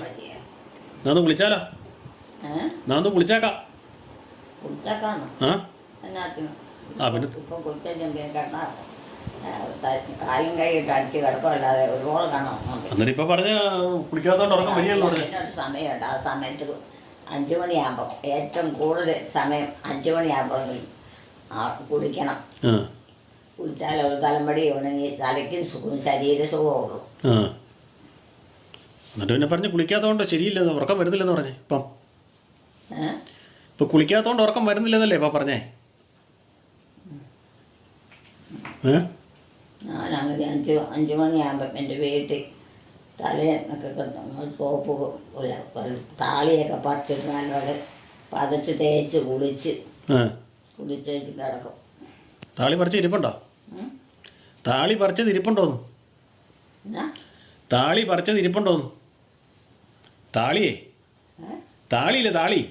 എന്നാ കുളിച്ചാലോ? എന്നാ ഒന്ന് കുളിച്ചേക്കാം.
കുളിച്ചേക്കാണോ?
ആ
എന്നാത്തിന്
ആ പിന്നെ
ഇപ്പം കുളിച്ചാൽ കിടന്നാൽ കാലും കൈയിട്ട് അടിച്ച് കിടക്കുമല്ലാതെ ഒരുപാട് കാണാം.
എന്നിട്ട് ഇപ്പം പറഞ്ഞ കുളിക്കാത്തോണ്ട് ഉറക്കം വരികയെന്ന് പറഞ്ഞു.
അതിനൊരു സമയമുണ്ട്. ആ സമയത്ത് 5 മണിയാകുമ്പോൾ ഏറ്റവും കൂടുതൽ സമയം 5 മണിയാകുമ്പോൾ കുളിക്കണം.
ആ
കുളിച്ചാൽ ഒരു തലമുടി ഉണങ്ങി തലയ്ക്കും സുഖവും ശരീര സുഖവും ഉള്ളൂ.
ആ എന്നിട്ട് പിന്നെ പറഞ്ഞ് കുളിക്കാത്തോണ്ട് ശരിയില്ലെന്ന്, ഉറക്കം വരുന്നില്ലെന്ന് പറഞ്ഞേ. ഇപ്പം ഇപ്പം കുളിക്കാത്തോണ്ട് ഉറക്കം വരുന്നില്ലെന്നല്ലേ ഇപ്പം പറഞ്ഞേ?
ഞാനങ്ങനെ 5 മണിയാകുമ്പം എൻ്റെ വീട്ടിൽ തലയൊക്കെ സോപ്പ് താളിയൊക്കെ പറിച്ചിട്ട് നല്ലപോലെ പതച്ച് തേച്ച് കുളിച്ചേച്ച് കിടക്കും.
താളി പറിച്ച് ഇരിപ്പുണ്ടോ? താളി പറിച്ചത് ഇരിപ്പുണ്ടോന്ന്? താളി പറിച്ചത് ഇരിപ്പുണ്ടോന്ന്? താളിയേ താളിയില്ലേ താളി?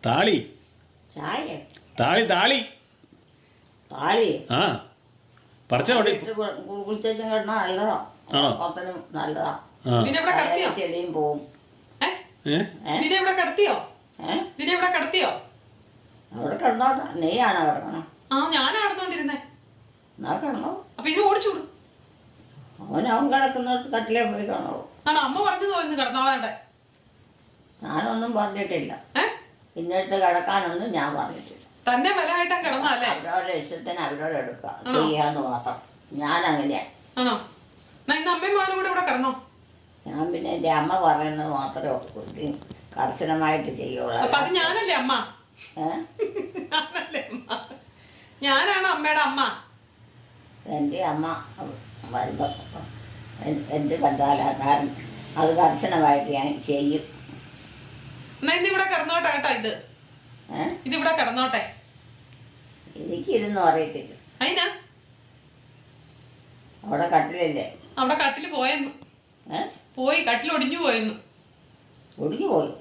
താളി
ചായ
താളി താളി
താളി
ആ പറിച്ചോട്ടെ.
കുളിച്ചേച്ചും കിടന്നാൽ നല്ലതാ.
ആണോ?
ഒപ്പത്തിനും നല്ലതാ.
ഇതിനെവിടെ കടത്തിയോ?
ചെളിയും പോവും.
ഇതിനെവിടെ കടത്തിയോ? ഇതിനെവിടെ കടത്തിയോ?
അവിടെ കിടന്നോട്ടെ. നീയാണോ കിടക്കണം?
ആ ഞാനാ കിടന്നോണ്ടിരുന്നേ.
എന്നാ കിടന്നോ.
അപ്പൊ ഇത് ഓടിച്ചുവിടും.
അവൻ കിടക്കുന്നിടത്ത് കട്ടിലേ പോയി കാണുള്ളൂ.
ആണോ? അമ്മ പറഞ്ഞു തോന്നുന്നു കിടന്നോളാടെ.
ഞാനൊന്നും പറഞ്ഞിട്ടില്ല. ഇന്നത്തെ കിടക്കാനൊന്നും ഞാൻ പറഞ്ഞിട്ടില്ല.
തന്നെ ബലമായിട്ടാ കിടന്നല്ലേ?
അവരവരുടെ ഇഷ്ടത്തിന് അവരോടെടുക്കുക ചെയ്യാന്ന് മാത്രം. ഞാൻ അങ്ങനെയാ.
ആണോ? ഇന്ന് അമ്മയും മോനും കൂടെ ഇവിടെ കിടന്നോ?
ഞാൻ പിന്നെ എൻ്റെ അമ്മ പറയുന്നത് മാത്രമേ കർശനമായിട്ട് ചെയ്യുള്ളൂ.
അപ്പൊ അത് ഞാനല്ലേ അമ്മ? ഞാനല്ലേ അമ്മ? ഞാനാണ് അമ്മയുടെ അമ്മ.
എൻ്റെ അമ്മ വരുമ്പോൾ എന്ത് കണ്ടാലും അത് കർശനമായിട്ട് ഞാൻ ചെയ്യും.
എന്നാ ഇതിവിടെ കിടന്നോട്ടെ കേട്ടോ. ഇതിവിടെ കിടന്നോട്ടെ.
എനിക്കിതൊന്നും അറിയത്തില്ല.
അതിനാ
അവിടെ കട്ടിലില്ലേ?
അവിടെ കട്ടില് പോയെന്ന്. പോയി കട്ടിൽ ഒടിഞ്ഞു പോയെന്ന്.
ഒടിഞ്ഞു പോയി?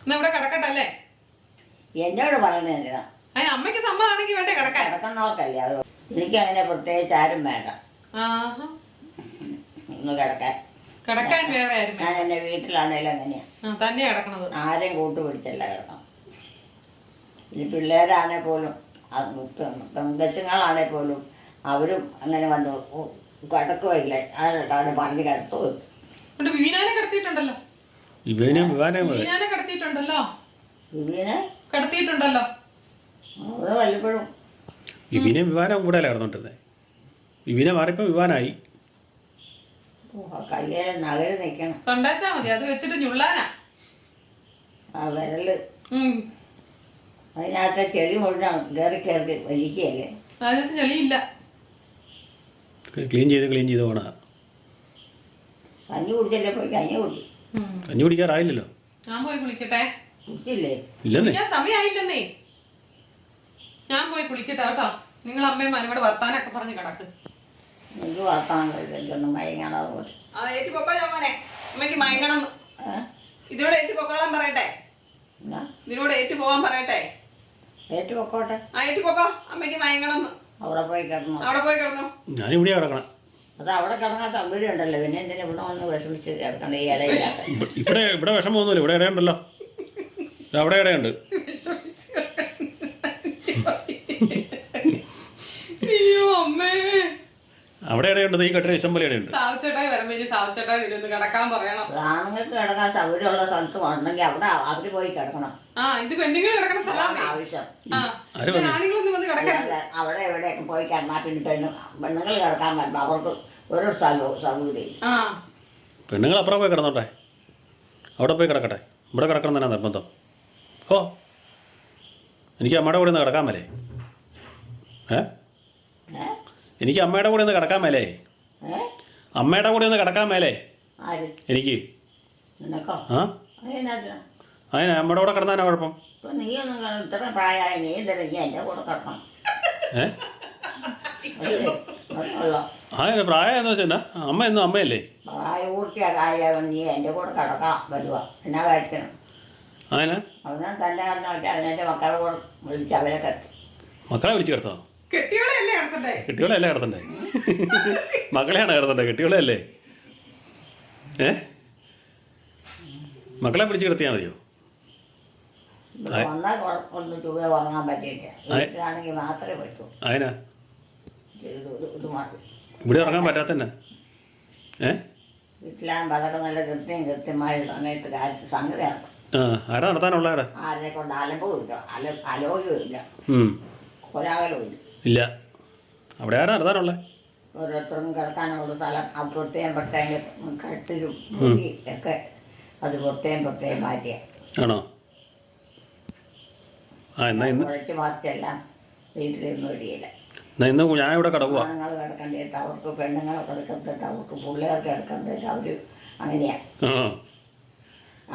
എന്നാ ഇവിടെ കിടക്കട്ടല്ലേ?
എന്നോട് പറയണേ എന്തിനാ?
അതിന് അമ്മയ്ക്ക് സമ്മതമാണെങ്കിൽ വേണ്ടേ കിടക്കാൻ?
കിടക്കുന്നവർക്കല്ലേ അത്. എനിക്കങ്ങനെ പ്രത്യേകിച്ച് ആരും വേണ്ട ഒന്ന് കിടക്കാൻ.
കിടക്കാൻ വേറെ ആരും.
ഞാൻ എൻ്റെ വീട്ടിലാണേലും അങ്ങനെയാ
തന്നെ കിടക്കണത്.
ആരെയും കൂട്ടുപിടിച്ചല്ല കിടക്കണം. ഇനി പിള്ളേരാണെ പോലും പെങ്കച്ചുങ്ങളാണെ പോലും അവരും അങ്ങനെ വന്നു കിടക്കുകയില്ല. അതിനോട്ടാണ് പറഞ്ഞ് കിടത്തു.
വിവീനാനെ കിടത്തിയിട്ടുണ്ടല്ലോ. വിവീനാനെ കിടത്തിയിട്ടുണ്ടല്ലോ.
വിവീനെ
കിടത്തിയിട്ടുണ്ടല്ലോ.
അത് വല്ലപ്പോഴും
വിവീനെ വിവാനം കൂടെ കിടന്നോണ്ടിരുന്നേ. വിവീനെ മാറിയപ്പോ വിവാനായി.
കയ്യേലെ നഗര് നിൽക്കണം.
കണ്ടാച്ചാ മതി. അത് വെച്ചിട്ട് ഞുള്ളാനാ
ആ വിരല്. അതിനകത്തെ ചെളി മുഴുവൻ കയറി വലിക്കുകയല്ലേ.
അതിനകത്ത് ചെളിയില്ല.
ക്ലീൻ ചെയ്ത് പോണ.
കഞ്ഞി കുടിച്ചല്ലേ പോയി കഞ്ഞി കുടി.
കഞ്ഞി കുടിക്കാറായില്ലല്ലോ.
ഞാൻ പോയി കുളിക്കട്ടെ.
കുടിച്ചില്ലേ?
ഇല്ലെന്നേ.
ഞാൻ സമയമായില്ലെന്നേ. ഞാൻ പോയി കുളിക്കട്ടെ കേട്ടോ. നിങ്ങൾ അമ്മയും മനോട് വർത്താനൊക്കെ പറഞ്ഞ് കിടക്ക്.
എനിക്ക് വളർത്താൻ കഴിയില്ലൊന്നും മയങ്ങണോ പോലെ.
ഏറ്റി പൊക്കോ ചോമനെ. അമ്മയ്ക്ക് മയങ്ങണം. ഇതിനോട് ഏറ്റി പൊക്കോളാൻ പറയട്ടെ. ഇതിനോട് ഏറ്റി പോവാൻ പറയട്ടെ.
ഏറ്റു പൊക്കോട്ടെ.
ഏറ്റി പൊക്കോ. അമ്മയ്ക്ക് മയങ്ങണം.
അവിടെ പോയി കിടന്നു.
അവിടെ പോയി കിടന്നു.
ഞാനിവിടെ കിടക്കണം.
അത് അവിടെ കിടന്നാൽ സൗകര്യം ഉണ്ടല്ലോ. പിന്നെ എന്തിനാ ഇവിടെ വന്ന് വിഷമിച്ച് കിടക്കണ്ട ഈ ഇടയില്ലാത്ത.
ഇവിടെ വിഷമമൊന്നുമില്ല. ഇവിടെ ഇടയുണ്ടല്ലോ. അവിടെ ഇടയുണ്ട്.
അയ്യോ അമ്മേ.
അവിടെ ഇടയുണ്ട്. ഈ കട്ടിൽ ഇഷ്ടം പോലെ ഇടയുണ്ട്.
സാവച്ചേട്ടായി വരുമ്പോ ഇനി സാവച്ചേട്ടായി ഇരുന്ന് കിടക്കാൻ പറയണം.
ആണുങ്ങൾക്ക് കിടക്കാൻ സൗകര്യമുള്ള സ്ഥലത്ത് ഉണ്ടെങ്കിൽ അവിടെ അവര് പോയി കിടക്കണം.
ഇത് പെണ്ണുങ്ങൾ കിടക്കുന്ന സ്ഥലമാണ്
ആവശ്യം.
ആണുങ്ങളൊന്നും വന്ന് കിടക്കാൻ.
അവിടെ എവിടെയൊക്കെ പോയി കിടന്നാൽ പിന്നെ പെണ്ണുങ്ങൾ കിടക്കാൻ പറ്റും. അവർക്ക് ഒരു സ്ഥലവും സൗകര്യം.
പെണ്ണുങ്ങൾ അപ്പുറം പോയി കിടന്നോട്ടെ. അവിടെ പോയി കിടക്കട്ടെ. ഇവിടെ കിടക്കണം തന്നെ നിർബന്ധം. എനിക്ക് അമ്മയുടെ കൂടെ ഒന്ന് കിടക്കാൻ മേലേ? എനിക്ക് അമ്മയുടെ കൂടെ ഒന്ന് കിടക്കാൻ മേലേ? അമ്മയുടെ കൂടെ ഒന്ന് കിടക്കാൻ മേലേ എനിക്ക്? അതിന് അമ്മയുടെ കൂടെ കിടന്നാ കുഴപ്പം?
നീ ഒന്നും ഇത്ര പ്രായമായ നീ എന്തെങ്കിലും എൻ്റെ കൂടെ കിടക്കണം.
അതിന് പ്രായം എന്ന് വെച്ചാൽ അമ്മ എന്നും അമ്മയല്ലേ?
പ്രായപൂർത്തിയായ നീ എൻ്റെ കൂടെ കിടക്കാൻ വരുക. എന്നാ കഴിക്കണം?
അതിന്
അവനെ തന്നെ കിടന്നിട്ട് അതിനെ മക്കളെ കൂടെ വിളിച്ച് അവരെ കിടത്തി.
മക്കളെ വിളിച്ച് കിടത്തോ?
കെട്ടിയോളെ അല്ലേ കിടത്തണ്ടേ?
കെട്ടിയോളെ അല്ലേ കിടത്തണ്ടേ? മക്കളെയാണ് കിടത്തണ്ടേ? കെട്ടിയോളെ അല്ലേ? ഏ മക്കളെ പിടിച്ച് കിടത്തിയാൽ മതിയോ?
ഇവിടെ വന്നാൽ ഒന്ന് ചുവ ഉറങ്ങാൻ പറ്റില്ല. വീട്ടിലാണെങ്കിൽ മാത്രമേ പറ്റൂ.
അതിനാ
ഇത് മതി.
ഇവിടെ ഇറങ്ങാൻ പറ്റാത്തന്നെ. ഏ
വീട്ടിലാകുമ്പോൾ അതൊക്കെ നല്ല കൃത്യമായ സമയത്ത് സംഗതിയാണ്.
ആരാ നടത്താനുള്ള ആരാ?
ആരെ കൊണ്ട് അലമ്പും ഇല്ല, അലോയും ഇല്ല, കോലാഹലവും ഇല്ല.
ഇല്ല. അവിടെ ആരാ നടത്താനുള്ള?
ഓരോരുത്തർക്കും കിടക്കാനുള്ള സ്ഥലം പ്രത്യേകം പ്രത്യേകം കട്ടിലും മുറി ഒക്കെ അത് പ്രത്യേകം മാറ്റിയ.
ആണോ? എന്നാ ഇന്ന്
കുഴച്ച് മറിച്ചെല്ലാം വീട്ടിലിരുന്ന് വരികയില്ല.
എന്നാ ഇന്ന് ഞാൻ ഇവിടെ കിടക്കുക.
ആണുങ്ങൾ കിടക്കേണ്ടിട്ട് അവർക്ക് പെണ്ണുങ്ങളെ കിടക്കത്തിട്ട് അവർക്ക് പിള്ളേർക്ക് കിടക്കേണ്ടിട്ട് അവർ അങ്ങനെയാണ്.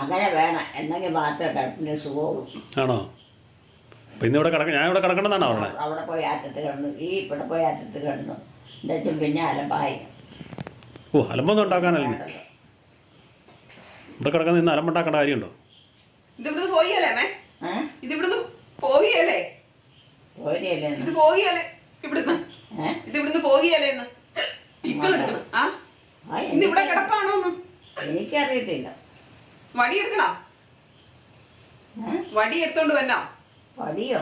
അങ്ങനെ വേണം എന്നെങ്കിൽ മാത്രമേ കിടപ്പിന് സുഖമുള്ളൂ.
ആണോ? അപ്പം ഇന്ന് ഇവിടെ ഞാൻ ഇവിടെ കിടക്കണമെന്നാണോ പറഞ്ഞത്?
അവിടെ പോയി അറ്റത്ത് കിടന്നു, ഇവിടെ പോയി അറ്റത്ത് കിടന്നു. എന്താ വെച്ചാൽ പിന്നെ അലമ്പായി.
അലമ്പൊന്നും ഉണ്ടാക്കാനല്ലേ ഇവിടെ കിടക്കാൻ നിന്ന് അലമ്പുണ്ടാക്കേണ്ട കാര്യമുണ്ടോ?
ഇതിവിടുന്ന് പോയല്ലേ ഇതിവിടുന്ന് പോയല്ലേ
പോരിയല്ലേ
ഇത് പോയല്ലേ ഇവിടുന്ന് ഇതിവിടുന്ന് പോയല്ലേ ഇന്ന് ഇക്കളെടുക്കണം. ഇന്ന് ഇവിടെ കിടപ്പാണോന്ന്
എനിക്കറിയത്തില്ല.
വടി എടുക്കണോ? വടി എടുത്തോണ്ട് വന്നോ?
വടിയോ?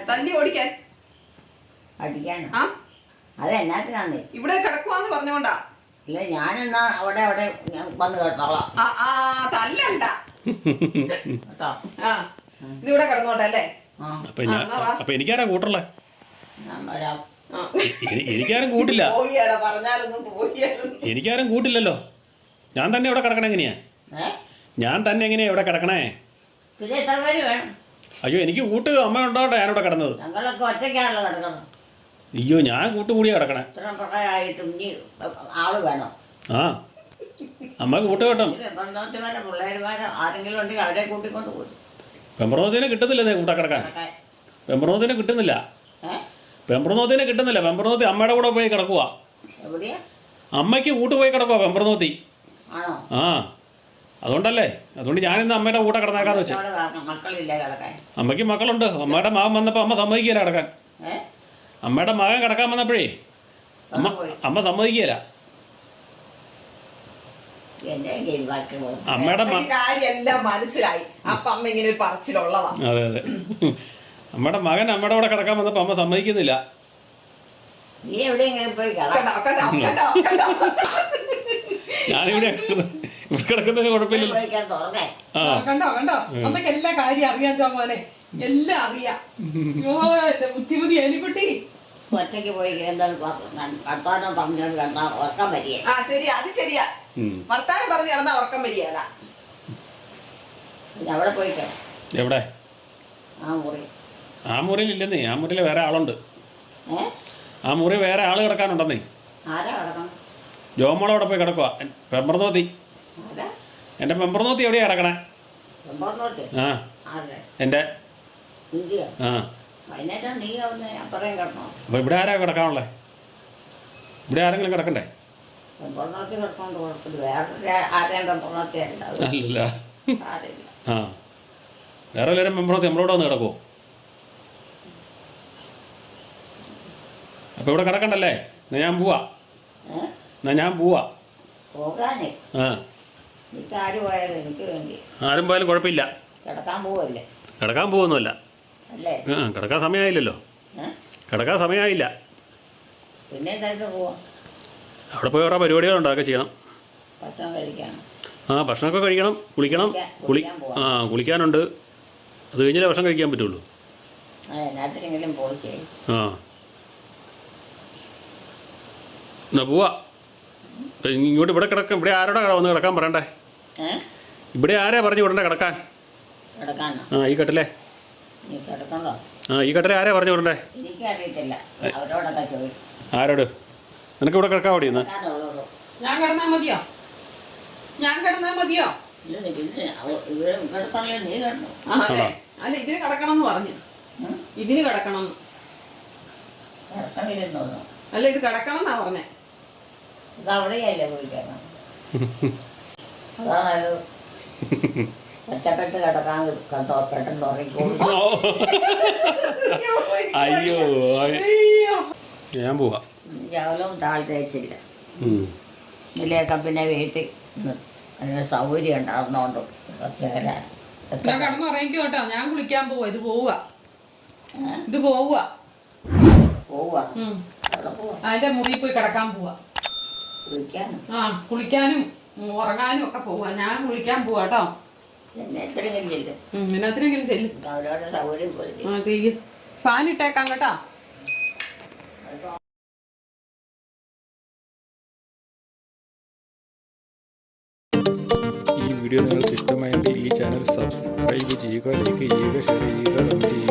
തല്ലി ഓടിക്കാൻ
അടിക്കാനോ? അതെന്നാത്തിനാന്നേ
ഇവിടെ കിടക്കുവാന്ന് പറഞ്ഞോണ്ടാ.
ഇല്ല, ഞാനെന്നാ അവിടെ വന്ന് കേട്ടോളാം.
തല്ലണ്ട കേട്ടോ. ഇതിവിടെ കിടന്നോട്ടെ അല്ലേ?
അപ്പൊ എനിക്കാരാ കൂട്ടല്ലേ?
ഞാൻ വരാം.
എനിക്കാരും കൂട്ടില്ല.
പറഞ്ഞാലൊന്നും
എനിക്കാരും കൂട്ടില്ലല്ലോ. ഞാൻ തന്നെ ഇവിടെ കിടക്കണേ എങ്ങനെയാ? ഞാൻ തന്നെ എങ്ങനെയാ ഇവിടെ കിടക്കണേ?
പിന്നെ എത്ര പേര് വേണം?
അയ്യോ, എനിക്ക് കൂട്ട് അമ്മ ഉണ്ടോട്ടെ ഞാനിവിടെ കിടന്നത്.
ഞങ്ങളൊക്കെ ഒറ്റയ്ക്കാണല്ലോ കിടക്കണം.
അയ്യോ, ഞാൻ കൂട്ടുകൂടിയാ കിടക്കണേ.
ഇത്ര പ്രായമായിട്ടും ഇനി ആള് വേണം.
അമ്മ കൂട്ട് കേട്ടോ.
പെമ്പറന്നോത്തിമാരോ പിള്ളേരുമാരോ ആരെങ്കിലും ഉണ്ടെങ്കിൽ അവരെ കൂട്ടിക്കൊണ്ട് പോയി.
പെമ്പറന്നോത്തിനെ കിട്ടുന്നില്ല കൂട്ടാ കിടക്കാൻ. പെമ്പറന്നോത്തിനെ കിട്ടുന്നില്ല. പെമ്പറന്നോത്തിനെ കിട്ടുന്നില്ല. പെമ്പറന്നോത്തി അമ്മയുടെ കൂടെ പോയി കിടക്കുക.
എവിടെയാ?
അമ്മയ്ക്ക് കൂട്ട് പോയി കിടക്കുക പെമ്പറന്നോത്തി.
ആണോ?
അതുകൊണ്ടല്ലേ. അതുകൊണ്ട് ഞാനിന്ന് അമ്മയുടെ കൂടെ കിടന്നേക്കാന്ന് വെച്ചാൽ.
മക്കളില്ല കിടക്കാൻ?
അമ്മയ്ക്ക് മക്കളുണ്ട്. അമ്മയുടെ മകൻ വന്നപ്പോൾ അമ്മ സമ്മതിക്കില്ല കിടക്കാൻ. അമ്മയുടെ മകൻ കിടക്കാൻ വന്നപ്പോഴേ അമ്മ സമ്മതിക്കില്ല. അമ്മയുടെ
എല്ലാം മനസ്സിലായി. അപ്പൊ അമ്മ ഇങ്ങനെ ഒരു പറച്ചിലുള്ളതാ.
അതെ അതെ. അമ്മയുടെ മകൻ അമ്മയുടെ കൂടെ കിടക്കാൻ വന്നപ്പോ അമ്മ സമ്മതിക്കുന്നില്ല.
നീ എവിടെയെങ്കിലും പോയി
ഞാനിവിടെ കിടക്കുന്നതിന് കുഴപ്പമില്ലല്ലോ.
കണ്ടോ അമ്മക്ക് എല്ലാ കാര്യം അറിയാൻ മോനെ, എല്ലാം അറിയാം. ബുദ്ധിമുട്ടി എലിക്കുട്ടി
ഒറ്റയ്ക്ക് പോയി വർത്താനം പറഞ്ഞോണ്ട് കണ്ടാ ഉറക്കം വരിക.
ശരിയാ, അത് ശരിയാ. വർത്താനം പറഞ്ഞ് കിടന്നാ ഉറക്കം വരികയല്ല.
പിന്നെ അവിടെ പോയിട്ടോ?
എവിടെ?
മുറി.
ആ മുറിയിൽ ഇല്ലെന്നേ. ആ മുറിയിൽ വേറെ ആളുണ്ട്. ആ മുറി വേറെ ആള് കിടക്കാനുണ്ടെന്നേ.
ആരാ കിടക്കണം?
ജോമോളെ അവിടെ പോയി കിടക്കുക. പെമ്പറന്നോത്തി. എന്റെ പെമ്പറന്നോത്തി എവിടെയാ കിടക്കണേ? എന്റെ അപ്പൊ ഇവിടെ ആരാ കിടക്കാനുള്ളേ? ഇവിടെ ആരെങ്കിലും കിടക്കണ്ടേ? അല്ലല്ല. വേറെ എല്ലാവരും പെമ്പറന്നോത്തി നമ്മളോട് വന്ന് കിടക്കുവോ? അപ്പൊ ഇവിടെ കിടക്കണ്ടല്ലേ? എന്നാ ഞാൻ പോവാ. ആരും പോയാലും കുഴപ്പമില്ല. കിടക്കാൻ പോവൊന്നുമല്ല. കിടക്കാൻ സമയമായില്ലല്ലോ. കിടക്കാൻ സമയമായില്ല. അവിടെ പോയി ഓരോ പരിപാടികളുണ്ട്, അതൊക്കെ ചെയ്യണം. ഭക്ഷണമൊക്കെ കഴിക്കണം, കുളിക്കണം. കുളിക്കാനുണ്ട്. അത് കഴിഞ്ഞാലേ ഭക്ഷണം കഴിക്കാൻ പറ്റുള്ളൂ. എന്നാ പോവാ. ഇങ്ങോട്ട് ഇവിടെ കിടക്കാം. ഇവിടെ ആരോടാ വന്ന് കിടക്കാൻ പറയണ്ടേ? ഇവിടെ ആരാ പറഞ്ഞു വിടണ്ടേ കിടക്കാൻ? ഈ കട്ടിലേ ഈ കട്ടിലെ ആരാ പറഞ്ഞു വിടണ്ടേ? ആരോട്? നിനക്ക് ഇവിടെ കിടക്കാൻ ഓടിയെന്ന്?
ഞാൻ കിടന്നാ മതിയോ? അല്ല, ഇതിന് കിടക്കണം എന്ന് പറഞ്ഞു. ഇതിന് കിടക്കണം. അല്ല, ഇത് കിടക്കണം എന്നാ പറഞ്ഞേ.
അതവിടെയല്ലേ പോയിക്കണം. അതാണത്. ഒറ്റപ്പെട്ട് കിടക്കാൻ പെട്ടെന്ന് ഉറങ്ങിക്കോളും.
അയ്യോ, ഞാൻ പോവാ.
ജവലവും താഴ് തേച്ചില്ല. ഇതിലേക്ക് പിന്നെ വീട്ടിൽ അതിന് സൗകര്യം ഉണ്ടാകുന്നതുകൊണ്ട് ചേരാൻ
ഞാൻ കിടന്നുറങ്ങിക്കോ കേട്ടോ, ഞാൻ കുളിക്കാൻ പോവാ. ഇത് പോവുക, ഇത് പോവുക.
പോവാ അവിടെ പോവാ
അതിന്റെ മുറിയിൽ പോയി കിടക്കാൻ പോവാ.
കുളിക്കാനും
കുളിക്കാനും ഉറങ്ങാനും ഒക്കെ പോവാ. ഞാൻ കുളിക്കാൻ പോവാ കേട്ടോ.
പിന്നെ എത്രയെങ്കിലും ചെല്ലും
എന്നാത്തിനെങ്കിലും ചെല്ലും.
അവരവരുടെ സൗകര്യം പോലെ
ചെയ്യും. ഫാൻ ഇട്ടേക്കാം കേട്ടോ.
ഈ വീഡിയോ നിങ്ങൾക്ക് ഇഷ്ടമായെങ്കിൽ ഈ ചാനൽ സബ്സ്ക്രൈബ് ചെയ്യുക, ലൈക്ക് ചെയ്യുക, ഷെയർ ചെയ്യുക, കമൻറ്റ് ചെയ്യുക.